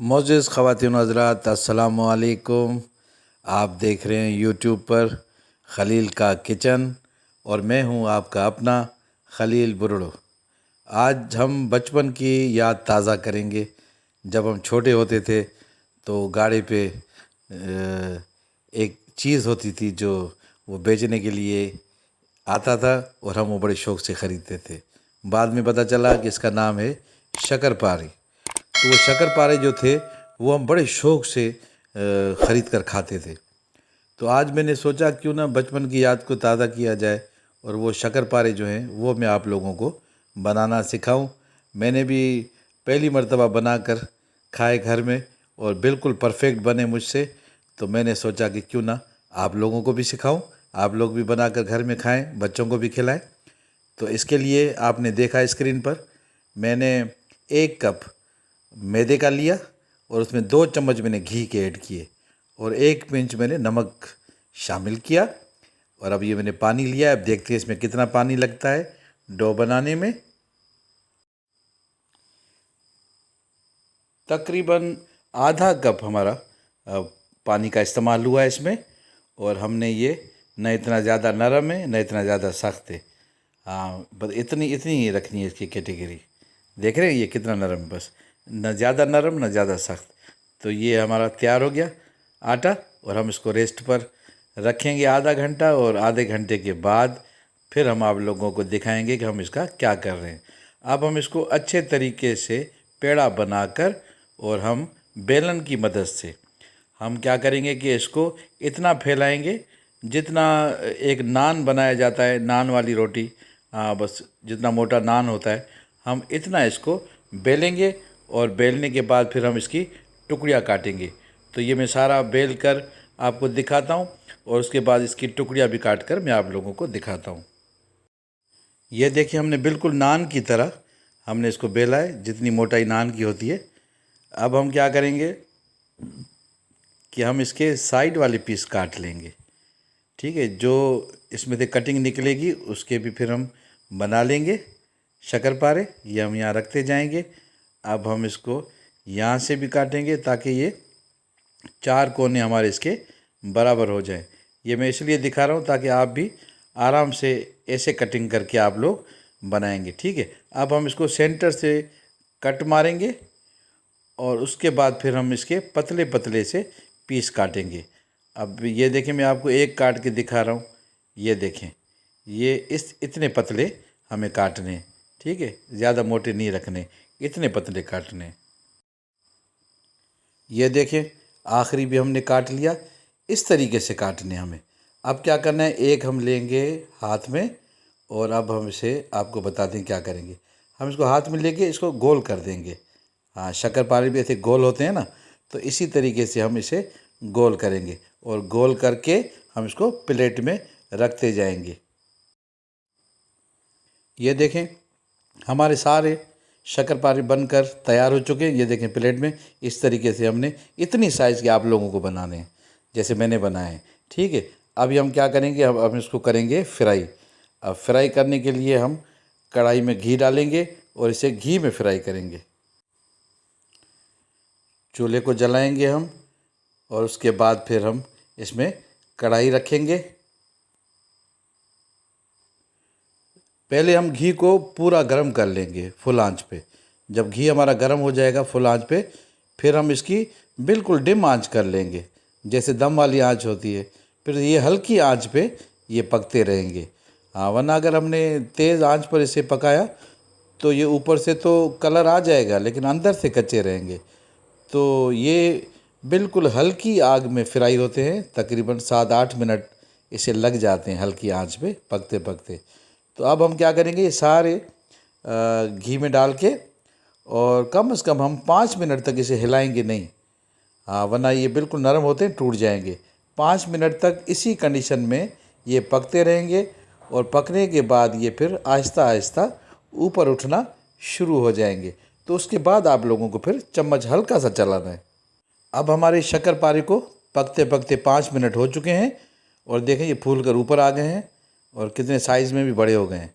मोअज़्ज़ज़ ख़वातीन व हज़रात, अस्सलामु अलैकुम। आप देख रहे हैं यूट्यूब पर ख़लील का किचन और मैं हूं आपका अपना ख़लील बुरड़ो। आज हम बचपन की याद ताज़ा करेंगे। जब हम छोटे होते थे तो गाड़ी पे एक चीज़ होती थी जो वो बेचने के लिए आता था और हम वो बड़े शौक़ से ख़रीदते थे। बाद में पता चला कि इसका नाम है शक्करपारी। तो वो शक्करपारे जो थे वो हम बड़े शौक़ से ख़रीद कर खाते थे। तो आज मैंने सोचा क्यों ना बचपन की याद को ताज़ा किया जाए और वो शक्करपारे जो हैं वो मैं आप लोगों को बनाना सिखाऊं। मैंने भी पहली मर्तबा बनाकर खाए घर में और बिल्कुल परफेक्ट बने मुझसे। तो मैंने सोचा कि क्यों ना आप लोगों को भी सिखाऊं, आप लोग भी बनाकर घर में खाएं, बच्चों को भी खिलाएं। तो इसके लिए आपने देखा स्क्रीन पर मैंने 1 कप मैदे का लिया और उसमें 2 चम्मच मैंने घी के ऐड किए और 1 पिंच मैंने नमक शामिल किया। और अब ये मैंने पानी लिया है। अब देखते हैं इसमें कितना पानी लगता है डो बनाने में। तकरीबन आधा कप हमारा पानी का इस्तेमाल हुआ है इसमें। और हमने ये न इतना ज़्यादा नरम है न इतना ज़्यादा सख्त है। हाँ, बस इतनी इतनी ही रखनी है इसकी कैटेगरी। देख रहे हैं ये कितना नरम है, बस न ज़्यादा नरम न ज़्यादा सख्त। तो ये हमारा तैयार हो गया आटा और हम इसको रेस्ट पर रखेंगे आधा घंटा और आधे घंटे के बाद फिर हम आप लोगों को दिखाएंगे कि हम इसका क्या कर रहे हैं। अब हम इसको अच्छे तरीके से पेड़ा बनाकर और हम बेलन की मदद से हम क्या करेंगे कि इसको इतना फैलाएंगे जितना एक नान बनाया जाता है, नान वाली रोटी। बस जितना मोटा नान होता है हम इतना इसको बेलेंगे और बेलने के बाद फिर हम इसकी टुकड़ियाँ काटेंगे। तो ये मैं सारा बेल कर आपको दिखाता हूँ और उसके बाद इसकी टुकड़ियाँ भी काट कर मैं आप लोगों को दिखाता हूँ। ये देखिए हमने बिल्कुल नान की तरह हमने इसको बेला है, जितनी मोटाई नान की होती है। अब हम क्या करेंगे कि हम इसके साइड वाले पीस काट लेंगे। ठीक है, जो इसमें से कटिंग निकलेगी उसके भी फिर हम बना लेंगे शक्करपारे। ये हम यहाँ रखते जाएंगे। अब हम इसको यहाँ से भी काटेंगे ताकि ये 4 कोने हमारे इसके बराबर हो जाए। ये मैं इसलिए दिखा रहा हूँ ताकि आप भी आराम से ऐसे कटिंग करके आप लोग बनाएंगे। ठीक है, अब हम इसको सेंटर से कट मारेंगे और उसके बाद फिर हम इसके पतले पतले से पीस काटेंगे। अब ये देखें, मैं आपको एक काट के दिखा रहा हूँ। ये देखें, ये इस इतने पतले हमें काटने हैं। ठीक है, ज़्यादा मोटे नहीं रखने, इतने पतले काटने। ये देखें, आखिरी भी हमने काट लिया। इस तरीके से काटने हमें। अब क्या करना है, एक हम लेंगे हाथ में और अब हम इसे आपको बताते हैं क्या करेंगे। हम इसको हाथ में लेके इसको गोल कर देंगे। हाँ, शक्करपारे भी ऐसे गोल होते हैं ना, तो इसी तरीके से हम इसे गोल करेंगे और गोल करके हम इसको प्लेट में रखते जाएंगे। ये देखें, हमारे सारे शक्करपारे बनकर तैयार हो चुके हैं। ये देखें प्लेट में इस तरीके से हमने इतनी साइज़ के आप लोगों को बनाने हैं जैसे मैंने बनाए हैं। ठीक है, अभी हम क्या करेंगे, हम इसको करेंगे फ्राई। अब फ्राई करने के लिए हम कढ़ाई में घी डालेंगे और इसे घी में फ्राई करेंगे। चूल्हे को जलाएंगे हम और उसके बाद फिर हम इसमें कढ़ाई रखेंगे। पहले हम घी को पूरा गर्म कर लेंगे फुल आंच पे। जब घी हमारा गर्म हो जाएगा फुल आंच पे, फिर हम इसकी बिल्कुल डिम आंच कर लेंगे, जैसे दम वाली आंच होती है। फिर ये हल्की आंच पे ये पकते रहेंगे। हाँ, वरना अगर हमने तेज़ आंच पर इसे पकाया तो ये ऊपर से तो कलर आ जाएगा लेकिन अंदर से कच्चे रहेंगे। तो ये बिल्कुल हल्की आग में फ्राई होते हैं। तकरीबन 7-8 मिनट इसे लग जाते हैं हल्की आंच पे पकते पकते। तो अब हम क्या करेंगे, ये सारे घी में डाल के और कम से कम हम 5 मिनट तक इसे हिलाएंगे नहीं। हाँ, वरना ये बिल्कुल नरम होते हैं, टूट जाएंगे। 5 मिनट तक इसी कंडीशन में ये पकते रहेंगे और पकने के बाद ये फिर आहिस्ता आहिस्ता ऊपर उठना शुरू हो जाएंगे। तो उसके बाद आप लोगों को फिर चम्मच हल्का सा चलाना है। अब हमारे शक्करपारे को पकते पकते 5 मिनट हो चुके हैं और देखें ये फूल कर ऊपर आ गए हैं और कितने साइज़ में भी बड़े हो गए हैं।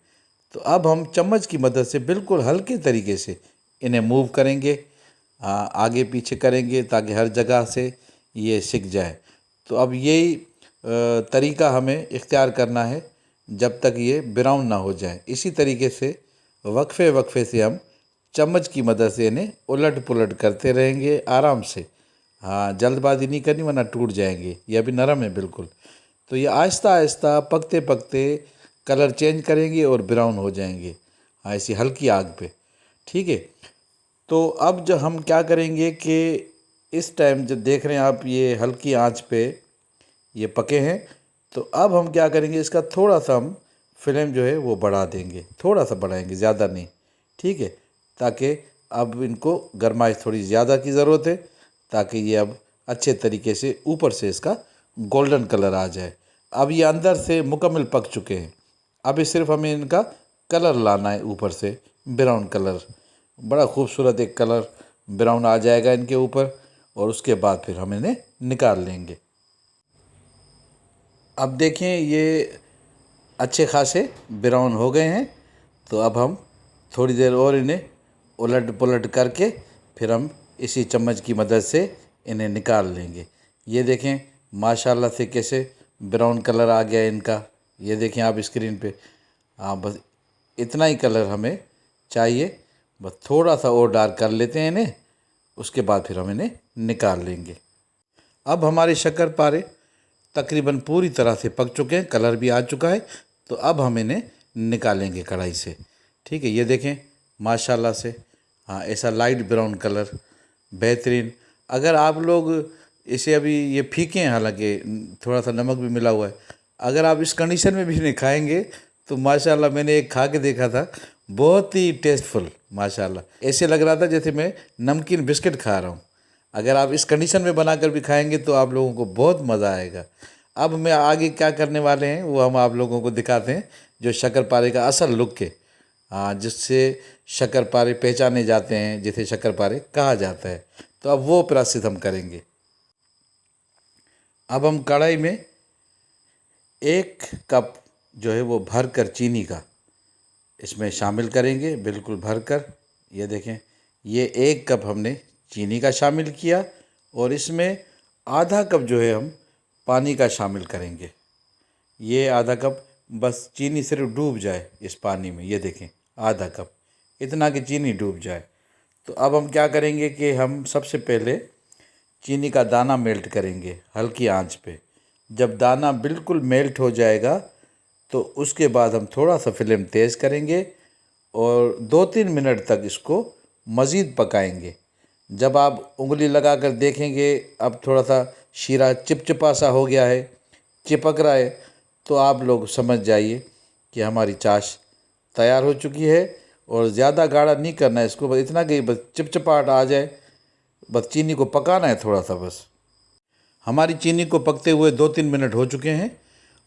तो अब हम चम्मच की मदद से बिल्कुल हल्के तरीके से इन्हें मूव करेंगे। आगे पीछे करेंगे ताकि हर जगह से ये सिक जाए। तो अब यही तरीका हमें इख्तियार करना है जब तक ये ब्राउन ना हो जाए। इसी तरीके से वक्फे वक्फे से हम चम्मच की मदद से इन्हें उलट पुलट करते रहेंगे आराम से। हाँ, जल्दबाजी नहीं करनी वरना टूट जाएंगे। ये अभी नरम है बिल्कुल। तो ये आहिस्ता आहिस्ता पकते पकते कलर चेंज करेंगे और ब्राउन हो जाएंगे। हाँ, ऐसी हल्की आग पे। ठीक है। तो अब जो हम क्या करेंगे कि इस टाइम जब देख रहे हैं आप ये हल्की आंच पे ये पके हैं, तो अब हम क्या करेंगे, इसका थोड़ा सा हम फ्लेम जो है वो बढ़ा देंगे। थोड़ा सा बढ़ाएंगे, ज़्यादा नहीं। ठीक है। ताकि अब इनको गरमाइश थोड़ी ज़्यादा की ज़रूरत है ताकि ये अब अच्छे तरीके से ऊपर से इसका गोल्डन कलर आ जाए। अब ये अंदर से मुकम्मल पक चुके हैं। अभी सिर्फ हमें इनका कलर लाना है, ऊपर से ब्राउन कलर। बड़ा खूबसूरत एक कलर ब्राउन आ जाएगा इनके ऊपर और उसके बाद फिर हम इन्हें निकाल लेंगे। अब देखें ये अच्छे खासे ब्राउन हो गए हैं। तो अब हम थोड़ी देर और इन्हें उलट पुलट करके फिर हम इसी चम्मच की मदद से इन्हें निकाल लेंगे। ये देखें माशाल्लाह से कैसे ब्राउन कलर आ गया इनका। ये देखें आप स्क्रीन पे। हाँ, बस इतना ही कलर हमें चाहिए। बस थोड़ा सा और डार्क कर लेते हैं इन्हें, उसके बाद फिर हम इन्हें निकाल लेंगे। अब हमारे शक्करपारे तकरीबन पूरी तरह से पक चुके हैं, कलर भी आ चुका है। तो अब हम इन्हें निकालेंगे कढ़ाई से। ठीक है। ये देखें माशाल्लाह से। हाँ, ऐसा लाइट ब्राउन कलर बेहतरीन। अगर आप लोग इसे अभी ये फीके हैं, हालांकि थोड़ा सा नमक भी मिला हुआ है, अगर आप इस कंडीशन में भी नहीं खाएंगे तो माशाल्लाह, मैंने एक खा के देखा था, बहुत ही टेस्टफुल माशाल्लाह। ऐसे लग रहा था जैसे मैं नमकीन बिस्किट खा रहा हूँ। अगर आप इस कंडीशन में बनाकर भी खाएंगे तो आप लोगों को बहुत मज़ा आएगा। अब मैं आगे क्या करने वाले हैं वो हम आप लोगों को दिखाते हैं, जो शक्करपारे का असल लुक है। हाँ, जिससे शक्करपारे पहचाने जाते हैं, जिसे शक्करपारे कहा जाता है। तो अब वो प्रोसेस हम करेंगे। अब हम कढ़ाई में 1 कप जो है वो भर कर चीनी का इसमें शामिल करेंगे, बिल्कुल भर कर। ये देखें, ये 1 कप हमने चीनी का शामिल किया और इसमें आधा कप जो है हम पानी का शामिल करेंगे। ये आधा कप, बस चीनी सिर्फ डूब जाए इस पानी में। ये देखें आधा कप, इतना कि चीनी डूब जाए। तो अब हम क्या करेंगे कि हम सबसे पहले चीनी का दाना मेल्ट करेंगे हल्की आंच पे। जब दाना बिल्कुल मेल्ट हो जाएगा तो उसके बाद हम थोड़ा सा फ्लेम तेज़ करेंगे और 2-3 मिनट तक इसको मज़ीद पकाएंगे। जब आप उंगली लगा कर देखेंगे अब थोड़ा सा शीरा चिपचिपा सा हो गया है, चिपक रहा है, तो आप लोग समझ जाइए कि हमारी चाश तैयार हो चुकी है। और ज़्यादा गाढ़ा नहीं करना है इसको, बस इतना कि बस चिपचिपाहट आ जाए। बस चीनी को पकाना है थोड़ा सा बस। हमारी चीनी को पकते हुए 2-3 मिनट हो चुके हैं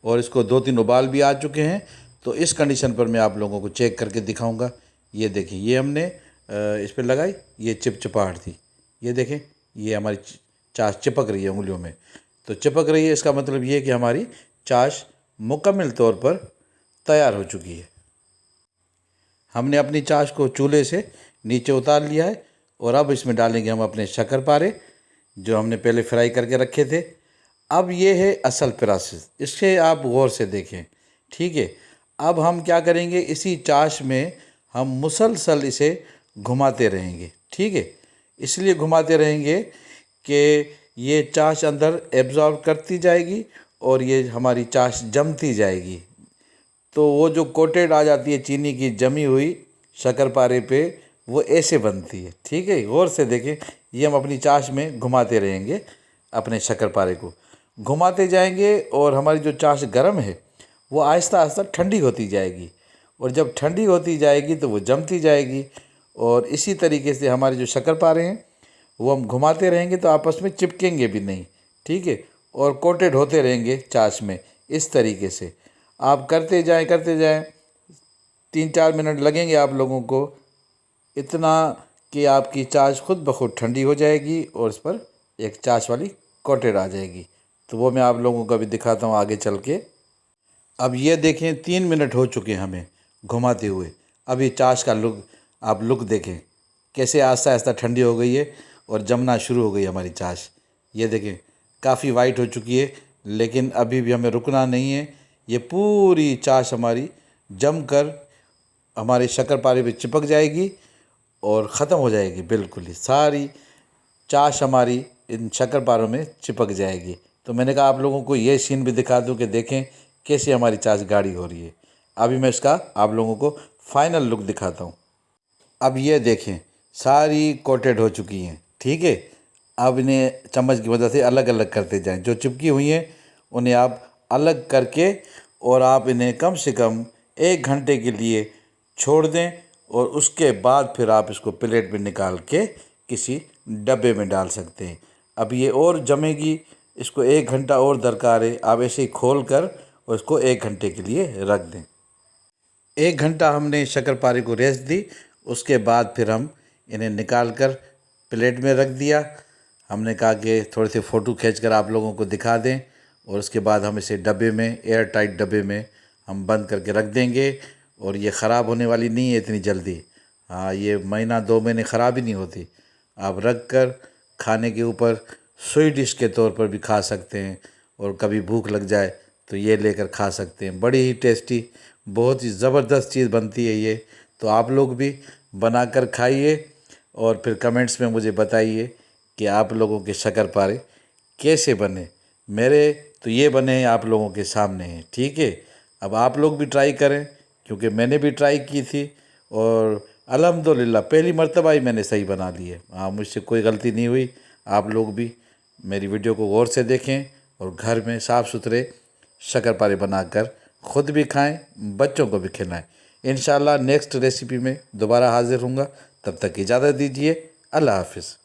और इसको 2-3 उबाल भी आ चुके हैं। तो इस कंडीशन पर मैं आप लोगों को चेक करके दिखाऊंगा। ये देखिए, ये हमने इस पर लगाई, ये चिपचिपाहट थी। ये देखें, ये हमारी चाश चिपक रही है उंगलियों में। तो चिपक रही है, इसका मतलब ये है कि हमारी चाश मुकम्मल तौर पर तैयार हो चुकी है। हमने अपनी चाश को चूल्हे से नीचे उतार लिया है और अब इसमें डालेंगे हम अपने शक्करपारे जो हमने पहले फ्राई करके रखे थे। अब ये है असल प्रोसेस, इससे आप गौर से देखें। ठीक है। अब हम क्या करेंगे, इसी चाश में हम मुसलसल इसे घुमाते रहेंगे। ठीक है। इसलिए घुमाते रहेंगे कि ये चाश अंदर एब्जॉर्ब करती जाएगी और ये हमारी चाश जमती जाएगी। तो वो जो कोटेड आ जाती है चीनी की जमी हुई शक्करपारे पे, वो ऐसे बनती है। ठीक है। गौर से देखें, ये हम अपनी चाश में घुमाते रहेंगे, अपने शक्करपारे को घुमाते जाएंगे और हमारी जो चाश गर्म है वो आहिस्ता आहिस्ता ठंडी होती जाएगी और जब ठंडी होती जाएगी तो वो जमती जाएगी। और इसी तरीके से हमारे जो शक्करपारे हैं वो हम घुमाते रहेंगे तो आपस में चिपकेंगे भी नहीं। ठीक है। और कोटेड होते रहेंगे चाश में। इस तरीके से आप करते जाएं 3-4 मिनट लगेंगे आप लोगों को, इतना कि आपकी चाश खुद ब खुद ठंडी हो जाएगी और इस पर एक चाश वाली कोटेड आ जाएगी। तो वो मैं आप लोगों को अभी दिखाता हूँ आगे चल के। अब ये देखें 3 मिनट हो चुके हैं हमें घुमाते हुए। अभी चाश का लुक, आप लुक देखें कैसे आहिस्ता आहिस्ता ठंडी हो गई है और जमना शुरू हो गई हमारी छाछ। ये देखें काफ़ी वाइट हो चुकी है, लेकिन अभी भी हमें रुकना नहीं है। ये पूरी छाछ हमारी जम कर हमारे शक्करपारे पे चिपक जाएगी और ख़त्म हो जाएगी। बिल्कुल ही सारी छाछ हमारी इन शक्करपारों में चिपक जाएगी। तो मैंने कहा आप लोगों को ये सीन भी दिखा दूं कि देखें कैसे हमारी छाछ गाढ़ी हो रही है। अभी मैं इसका आप लोगों को फाइनल लुक दिखाता हूँ। अब ये देखें सारी कोटेड हो चुकी हैं, ठीक है। अब इन्हें चम्मच की मदद से अलग अलग करते जाएं। जो चिपकी हुई हैं उन्हें आप अलग करके और आप इन्हें कम से कम 1 घंटे के लिए छोड़ दें और उसके बाद फिर आप इसको प्लेट में निकाल के किसी डब्बे में डाल सकते हैं। अब ये और जमेगी, इसको 1 घंटा और दरकार है। आप ऐसे ही खोल कर और इसको 1 घंटे के लिए रख दें। 1 घंटा हमने शक्करपारे को रेस्ट दी, उसके बाद फिर हम इन्हें निकाल कर प्लेट में रख दिया। हमने कहा कि थोड़े से फ़ोटो खींचकर आप लोगों को दिखा दें और उसके बाद हम इसे डब्बे में, एयर टाइट डब्बे में हम बंद करके रख देंगे। और ये ख़राब होने वाली नहीं है इतनी जल्दी। हाँ, ये महीना 2 महीने ख़राब ही नहीं होती। आप रख कर खाने के ऊपर स्वीट डिश के तौर पर भी खा सकते हैं और कभी भूख लग जाए तो ये लेकर खा सकते हैं। बड़ी ही टेस्टी, बहुत ही ज़बरदस्त चीज़ बनती है ये। तो आप लोग भी बनाकर खाइए और फिर कमेंट्स में मुझे बताइए कि आप लोगों के शक्करपारे कैसे बने। मेरे तो ये बने हैं, आप लोगों के सामने हैं, ठीक है। अब आप लोग भी ट्राई करें, क्योंकि मैंने भी ट्राई की थी और अल्हम्दुलिल्लाह पहली मर्तबा ही मैंने सही बना ली है। हाँ, मुझसे कोई गलती नहीं हुई। आप लोग भी मेरी वीडियो को गौर से देखें और घर में साफ़ सुथरे शक्करपारे बनाकर ख़ुद भी खाएं, बच्चों को भी खिलाएं। इंशाल्लाह नेक्स्ट रेसिपी में दोबारा हाज़िर होऊंगा। तब तक इजाज़त दीजिए। अल्लाह हाफ़िज़।